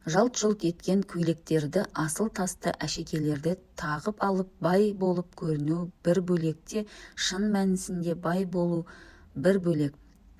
Жалт-жұлт еткен көйлектерді, асыл тасты әшекейлерді тағып алып бай болып көріну бір бөлекте, шын мәнісінде бай болу бір бөлек.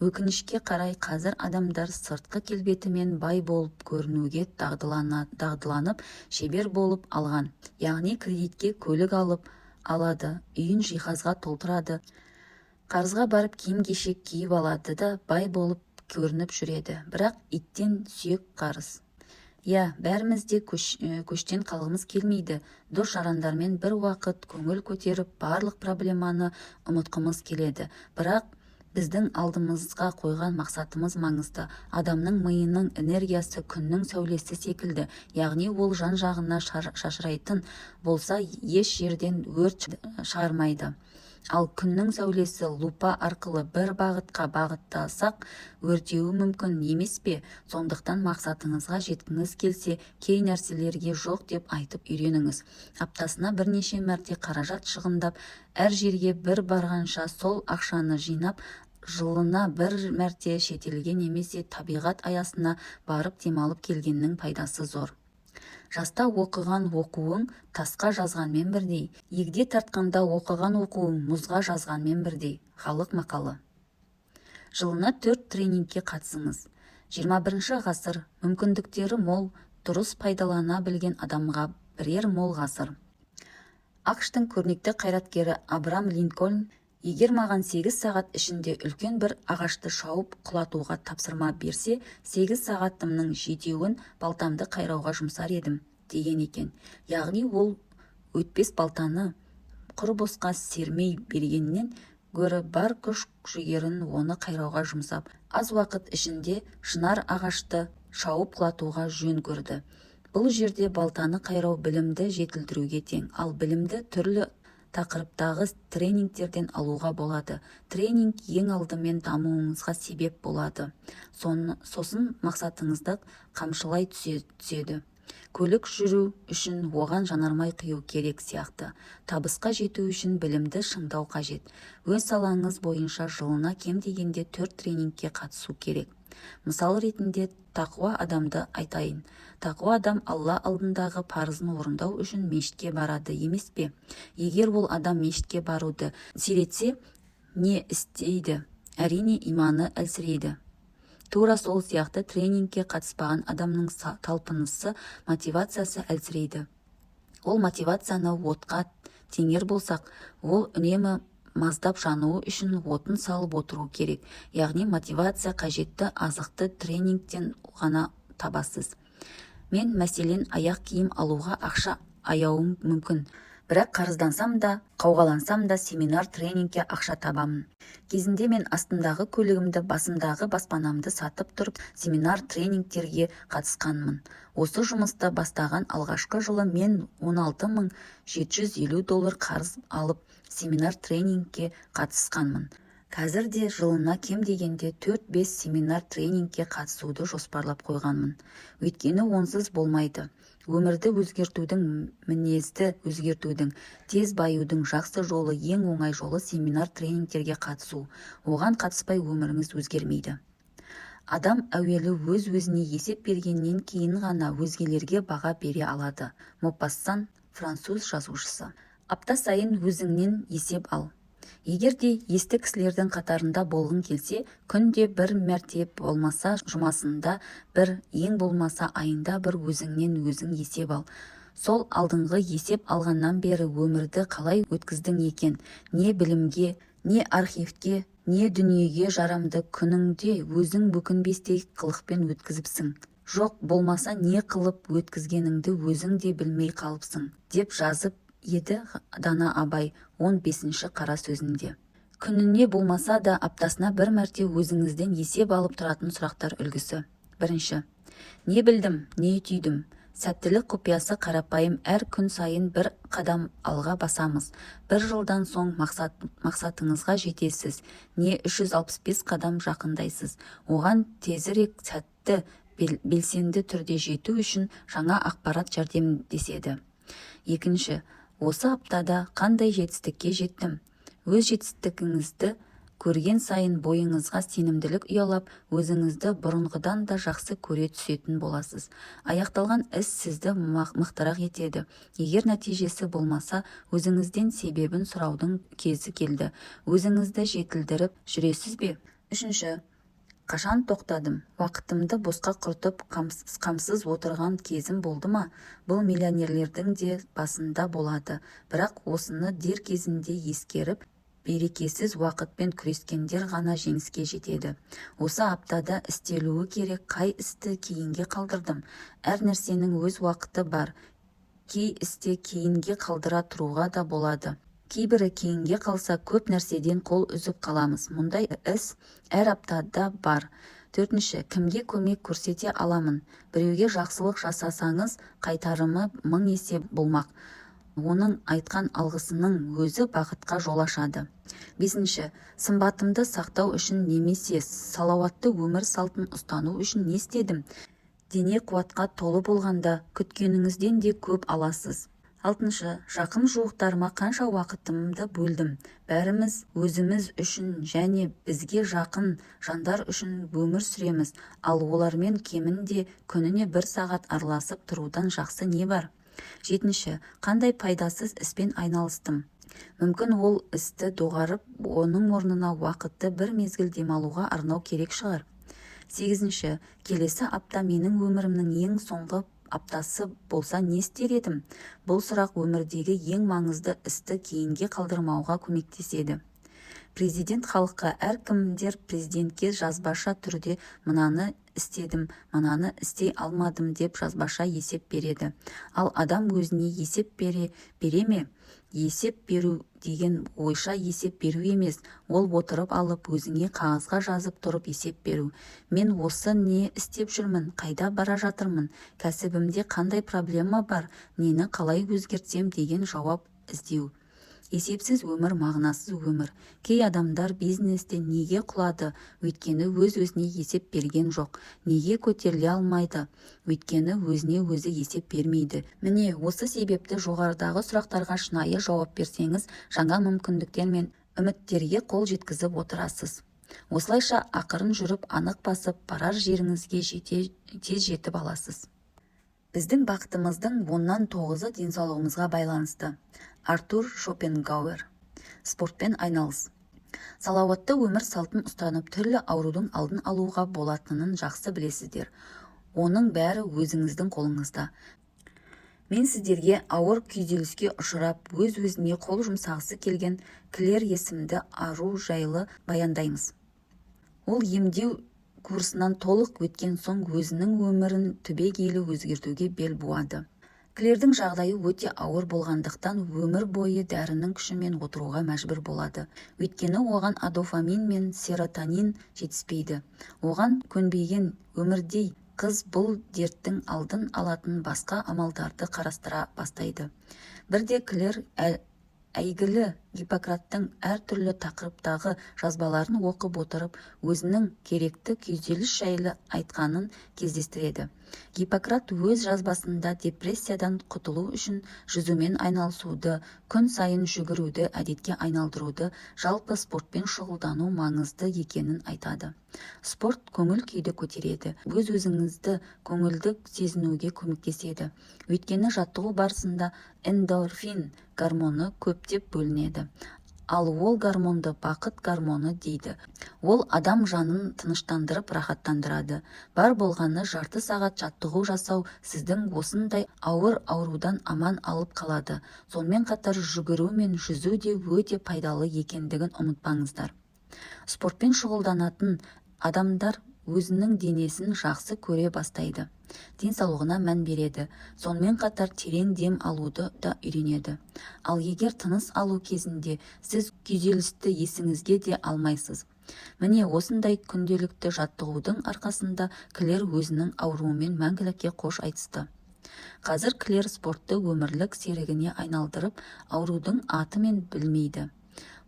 Өкінішке қарай қазір адамдар сыртқы келбетімен бай болып көрінуге дағдыланып шебер болып алған. Яғни кредитке көлік алады, үйін жиһазға толтырады, қарызға барып киім-кешек киіп алады да бай болып көрініп жүреді. Бірақ иттен сүйек қарыз. Бәрімізде көштен қалғымыз келмейді. Дос-жарандармен бір уақыт көңіл көтеріп, барлық проблеманы ұмытқымыз келеді. Бірақ біздің алдымызға қойған мақсатымыз маңызды. Адамның миының энергиясы күннің сәулесі секілді, яғни ол жан-жағына шашырайтын болса, еш жерден өрт шығармайды. Ал күннің сәулесі лупа арқылы бір бағытқа бағыттасақ, өртеуі мүмкін емес пе? Сондықтан мақсатыңызға жеткіңіз келсе, кей нәрселерге жоқ деп айтып үйреніңіз. Аптасына бірнеше мәрте қаражат шығындап, әр жерге бір барғанша сол ақшаны жинап, жылына бір мәрте шетелге немесе табиғат аясына барып демалып келгеннің пайдасы зор. Жаста оқыған оқуың тасқа жазғанмен бірдей, егде тартқанда оқыған оқуың мұзға жазғанмен бірдей. Халық мақалы. Жылына 4 тренингке қатысыңыз. 21 ғасыр, мүмкіндіктері мол, дұрыс пайдалана білген адамға бірер мол ғасыр. ақш-тың көрнекті қайраткері Абрам Линкольн, егер маған 8 сағат ішінде үлкен бір ағашты шауып құлатуға тапсырма берсе, 8 сағатымның 7-еуін балтамды қайрауға жұмсар едім, деген екен. Яғни ол өтпес балтаны құр босқа сермей бергеннен гөрі бар күш-жігерін оны қайрауға жұмсап, аз уақыт ішінде шынар ағашты шауып құлатуға жөн көрді. Бұл жерде балтаны қайрау білімді жетілдіруге тең, ал білімді түрлі тақырыптағы тренингтерден алуға болады. Тренинг ең алдымен дамуыңызға себеп болады. Сосын мақсатыңызды қамшылай түседі. Көлік жүру үшін оған жанармай құю керек сияқты. Табысқа жету үшін білімді шыңдау қажет. Өз салаңыз бойынша жылына кем дегенде 4 тренингке қатысу керек. Мысал ретінде тақуа адамды айтайын. Тақуа адам Алла алдындағы парызын орындау үшін мешітке барады емес пе? Егер ол адам мешітке баруды сиретсе, не істейді? Әрине, иманы әлсірейді. Тура сол сияқты тренингке қатыспаған адамның талпынысы, мотивациясы әлсірейді. Ол мотивацияны отқа теңер болсақ, ол үнемі маздап жануы үшін отын салып отыру керек. Яғни мотивация қажетті азықты тренингтен ғана табасыз. Мен мәселен аяқ киім алуға ақша аяуым мүмкін. Бірақ қарыздансам да, қауғалансам да семинар тренингке ақша табамын. Кезінде мен астымдағы көлігімді, басымдағы баспанамды сатып тұрып, семинар тренингтерге қатысқанмын. Осы жұмысты бастаған алғашқы жылы мен $16,750 қарыз алып, семинар тренингке қатысқанмын. Қазір де жылына кем дегенде 4-5 семинар тренингке қатысуды жоспарлап қойғанмын. Өйткені онсыз болмайды. Өмірді өзгертудің, мінезді өзгертудің, тез баюдың жақсы жолы, ең оңай жолы семинар тренингтерге қатысу. Оған қатыспай өміріңіз өзгермейді. Адам әуелі өз-өзіне есеп бергеннен кейін ғана өзгелерге баға бере алады. Мопассан, француз жазушысы. Апта сайын өзіңнен есеп ал. Егер де есті кісілердің қатарында болғың келсе, күнде бір мәрте болмаса жұмасында бір, ең болмаса айында бір өзіңнен өзің есеп ал. Сол алдыңғы есеп алғаннан бері өмірді қалай өткіздің екен? Не білімге, не архивке, не дүниеге жарамды күніңде өзің өкінбестей қылықпен өткізіпсің? Жоқ, болмаса не қылып өткізгеніңді өзің де білмей қалыпсың, деп жазып еді Дана Абай 15-ші қара сөзінде. Күніне болмаса да аптасына бір мәрте өзіңізден есеп алып тұратын сұрақтар үлгісі. Бірінші. Не білдім, не түйдім? Сәттілік құпиясы қарапайым, әр күн сайын бір қадам алға басамыз. Бір жылдан соң мақсатыңызға жетесіз. Не 365 қадам жақындайсыз. Оған тезірек сәтті белсенді түрде жету үшін жаңа ақпарат жәрдемдеседі. Екінші. Осы аптада қандай жетістікке жеттім? Өз жетістігіңізді көрген сайын бойыңызға сенімділік ұялап, өзіңізді бұрынғыдан да жақсы көре түсетін боласыз. Аяқталған іс сізді мықтырақ етеді. Егер нәтижесі болмаса, өзіңізден себебін сұраудың кезі келді. Өзіңізді жетілдіріп жүресіз бе? Үшінші, қашан тоқтадым? Уақытымды босқа құртып, қамсыз отырған кезім болды ма? Бұл миллионерлердің де басында болады. Бірақ осыны дер кезінде ескеріп, берекесіз уақытпен күрескендер ғана жеңіске жетеді. Осы аптада істелуі керек қай істі кейінге қалдырдым? Әр нәрсенің өз уақыты бар. Кей істе кейінге қалдыра тұруға да болады. Кейбірі кейінге қалса, көп нәрседен қол үзіп қаламыз. Мұндай іс әр аптада бар. Төртінші, кімге көмек көрсете аламын? Біреуге жақсылық жасасаңыз, қайтарымы 1000 есе болмақ. Оның айтқан алғысының өзі бақытқа жол ашады. Бесінші, сымбатымды сақтау үшін немесе салауатты өмір салтын ұстану үшін не істедім? Дене қуатқа толы болғанда күткеніңізден де көп аласыз. Алтыншы, жақын жуықтарыма қанша уақытымды бөлдім? Бәріміз өзіміз үшін және бізге жақын жандар үшін өмір сүреміз, ал олармен кемінде күніне 1 сағат араласып тұрудан жақсы не бар? Жетінші, қандай пайдасыз іспен айналыстым? Мүмкін ол істі доғарып, оның орнына уақытты бір мезгіл демалуға арнау керек шығар. Сегізінші, келесі апта менің өмірімнің ең соңғы аптасы болса не істер едім? Бұл сұрақ өмірдегі ең маңызды істі кейінге қалдырмауға көмектеседі. Президент халыққа әркімдер президентке жазбаша түрде мынаны істедім, мынаны істей алмадым деп жазбаша есеп береді. Ал адам өзіне есеп бере ме? Есеп беру деген ойша есеп беру емес, ол отырып алып өзіңе қағазға жазып тұрып есеп беру. Мен осы не істеп жүрмін, қайда бара жатырмын, кәсібімде қандай проблема бар, нені қалай өзгертсем деген жауап іздеу. Есепсіз өмір мағынасыз өмір. Кей адамдар бизнесте неге құлады? Өйткені өз-өзіне есеп берген жоқ. Неге көтеріле алмайды? Өйткені өзіне өзі есеп бермейді. Міне, осы себепті жоғарыдағы сұрақтарға шынайы жауап берсеңіз, жаңа мүмкіндіктер мен үміттерге қол жеткізіп отырасыз. Осылайша ақырын жүріп, анық басып, барар жеріңізге тез жетіп аласыз. Біздің бақытымыздың 10-нан 9-ы денсаулығымызға байланысты. Артур Шопенгауэр. Спортпен айналыс. Салауатты өмір салтын ұстанып, түрлі аурудың алдын алуға болатынын жақсы білесіздер. Оның бәрі өзіңіздің қолыңызда. Мен сіздерге ауыр күйзеліске ұшырап, өз-өзіне қол жұмсағысы келген Клэр есімді ару жайлы баяндаймыз. Ол емдеу курсынан толық өткен соң өзінің өмірін түбегейлі өзгертуге бел буады. Клэрдің жағдайы өте ауыр болғандықтан өмір бойы дәрінің күшімен отыруға мәжбүр болады. Өйткені оған дофамин мен серотонин жетіспейді. Оған көнбеген өмірдей қыз бұл дерттің алдын алатын басқа амалдарды қарастыра бастайды. Бірде Клэр әйгілі Гиппократтың әртүрлі тақырыптағы жазбаларын оқып отырып, өзінің керекті күйзеліс жайлы айтқанын кездестіреді. Гиппократ өз жазбасында депрессиядан құтылу үшін жүзумен айналысуды, күн сайын жүгіруді әдетке айналдыруды, жалпы спортпен шұғылдану маңызды екенін айтады. Спорт көңіл күйді көтереді, өз-өзіңізді көңілді сезінуге көмектеседі. Өйткені жаттығу барысында эндорфин гормоны көптеп бөлінеді. Ал ол гормонды бақыт гормоны дейді. Ол адам жанын тыныштандырып, рахаттандырады. Бар болғаны жарты сағат жаттығу жасау сіздің осындай ауыр аурудан аман алып қалады. Сонымен қатар жүгіру мен жүзу де өте пайдалы екендігін ұмытпаңыздар. Спортпен шұғылданатын адамдар өзінің денесін жақсы көре бастайды. Денсаулығына мән береді. Сонымен қатар терең дем алуды да үйренеді. Ал егер тыныс алу кезінде сіз күйзелісті есіңізге де алмайсыз. Міне осындай күнделікті жаттығудың арқасында Клэр өзінің ауруымен мәңгілікке қош айтысты. Қазір Клэр спортты өмірлік серігіне айналдырып, аурудың атымен білмейді.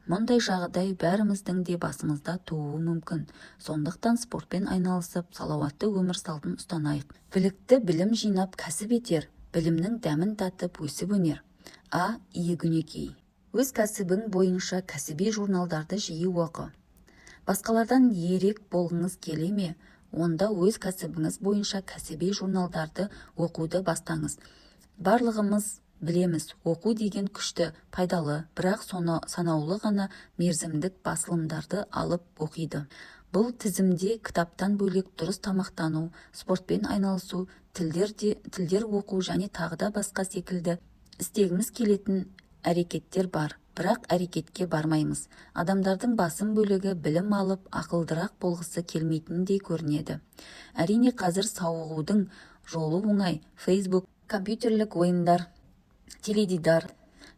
Мұндай жағдай бәріміздің де басымызда тууы мүмкін. Сондықтан спортпен айналысып, салауатты өмір салтын ұстанайық. Білікті білім жинап кәсіп етер, білімнің дәмін татып өсіп өнер. Иегүнекей. Өз кәсібің бойынша кәсіби журналдарды жиі оқы. Басқалардан ерек болғыңыз келе ме? Онда өз кәсібіңіз бойынша кәсіби журналдарды оқуды бастаңыз. Барлығымыз білеміз, оқу деген күшті, пайдалы, бірақ санаулы ғана мерзімдік басылымдарды алып оқиды. Бұл тізімде кітаптан бөлек дұрыс тамақтану, спортпен айналысу, тілдер оқу және тағы басқа секілді істегіміз келетін әрекеттер бар. Бірақ әрекетке бармаймыз. Адамдардың басым бөлігі білім алып, ақылдырақ болғысы келмейтіндей көрінеді. Әрине қазір сауығудың жолы оңай. Facebook, компьютерлік ойындар, теледидар,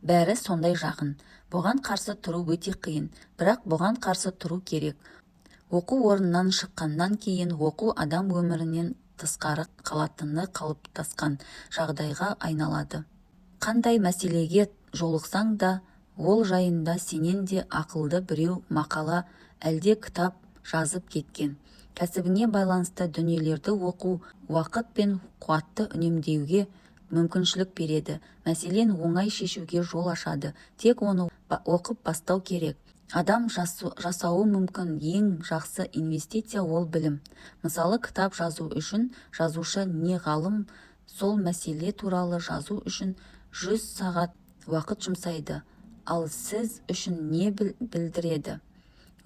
бәрі сондай жақын. Бұған қарсы тұру өте қиын, бірақ бұған қарсы тұру керек. Оқу орнынан шыққаннан кейін оқу адам өмірінен тысқары қалатыны қалыптасқан жағдайға айналады. Қандай мәселеге жолықсаң да, ол жайында сенен де ақылды біреу мақала, әлде кітап жазып кеткен. Кәсібіңе байланысты дүниелерді оқу уақыт пен қуатты үнемдеуге мүмкіншілік береді. Мәселен, оңай шешуге жол ашады. Тек оны оқып бастау керек. Адам жасауы мүмкін ең жақсы инвестиция ол білім. Мысалы, кітап жазу үшін жазушы не ғалым сол мәселе туралы жазу үшін 100 сағат уақыт жұмсайды. Ал сіз үшін не білдіреді?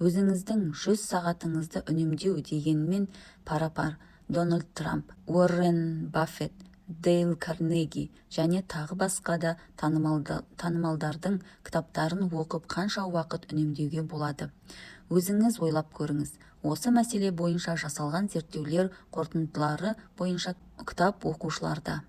Өзіңіздің 100 сағатыңызды үнемдеу дегенмен пара-пар. Дональд Трамп, Уоррен Баффет, Дейл Карнеги және тағы басқа да танымалдардың кітаптарын оқып қанша уақыт үнемдеуге болады? Өзіңіз ойлап көріңіз. Осы мәселе бойынша жасалған зерттеулер қорытындылары бойынша кітап оқушыларда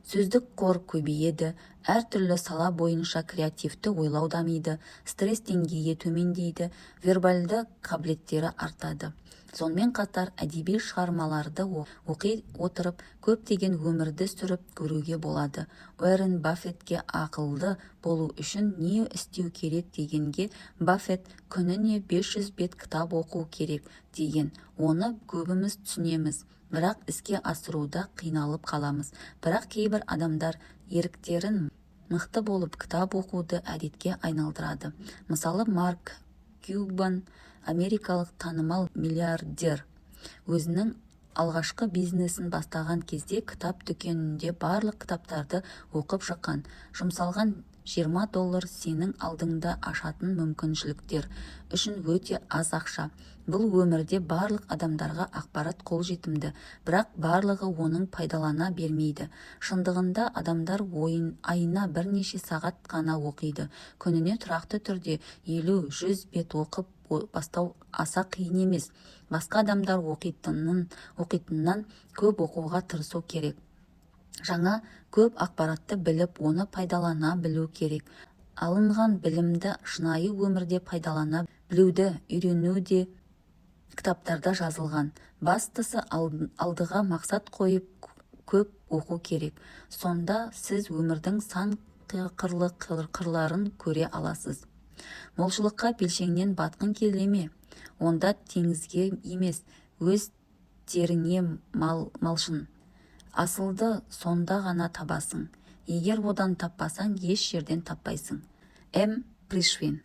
сөздік қор көбейеді, әртүрлі сала бойынша креативті ойлау дамиды, стресс деңгейі төмендейді, вербальды қабілеттері артады. Сонымен қатар әдеби шығармаларды оқи отырып көптеген өмірді сүріп көруге болады. Уоррен Баффетке ақылды болу үшін не істеу керек дегенге Баффет күніне 500 бет кітап оқу керек деген. Оны көбіміз түсінеміз. Бірақ іске асыруда қиналып қаламыз. Бірақ кейбір адамдар еріктерін мықты болып кітап оқуды әдетке айналдырады. Мысалы, Марк Кюбан, америкалық танымал миллиардер, өзінің алғашқы бизнесін бастаған кезде кітап дүкенінде барлық кітаптарды оқып шыққан. Жұмсалған $20 сенің алдыңда ашатын мүмкіншіліктер үшін өте аз ақша. Бұл өмірде барлық адамдарға ақпарат қолжетімді, бірақ барлығы оның пайдалана бермейді. Шындығында адамдар айына бірнеше сағат қана оқиды. Күніне тұрақты түрде 50-100 бет оқып бастау аса қиын емес. Басқа адамдар оқитыннан көп оқуға тырысу керек. Жаңа көп ақпаратты біліп, оны пайдалана білу керек. Алынған білімді шынайы өмірде пайдалана білуді үйренуде кітаптарда жазылған. Бастысы алдыға мақсат қойып көп оқу керек. Сонда сіз өмірдің сан қырлы қырларын көре аласыз. Молшылыққа белшеңнен батқың келе ме? Онда теңізге емес, өз теріңе малшын. Асылды сонда ғана табасың. Егер одан таппасаң, еш жерден таппайсың. Пришвин.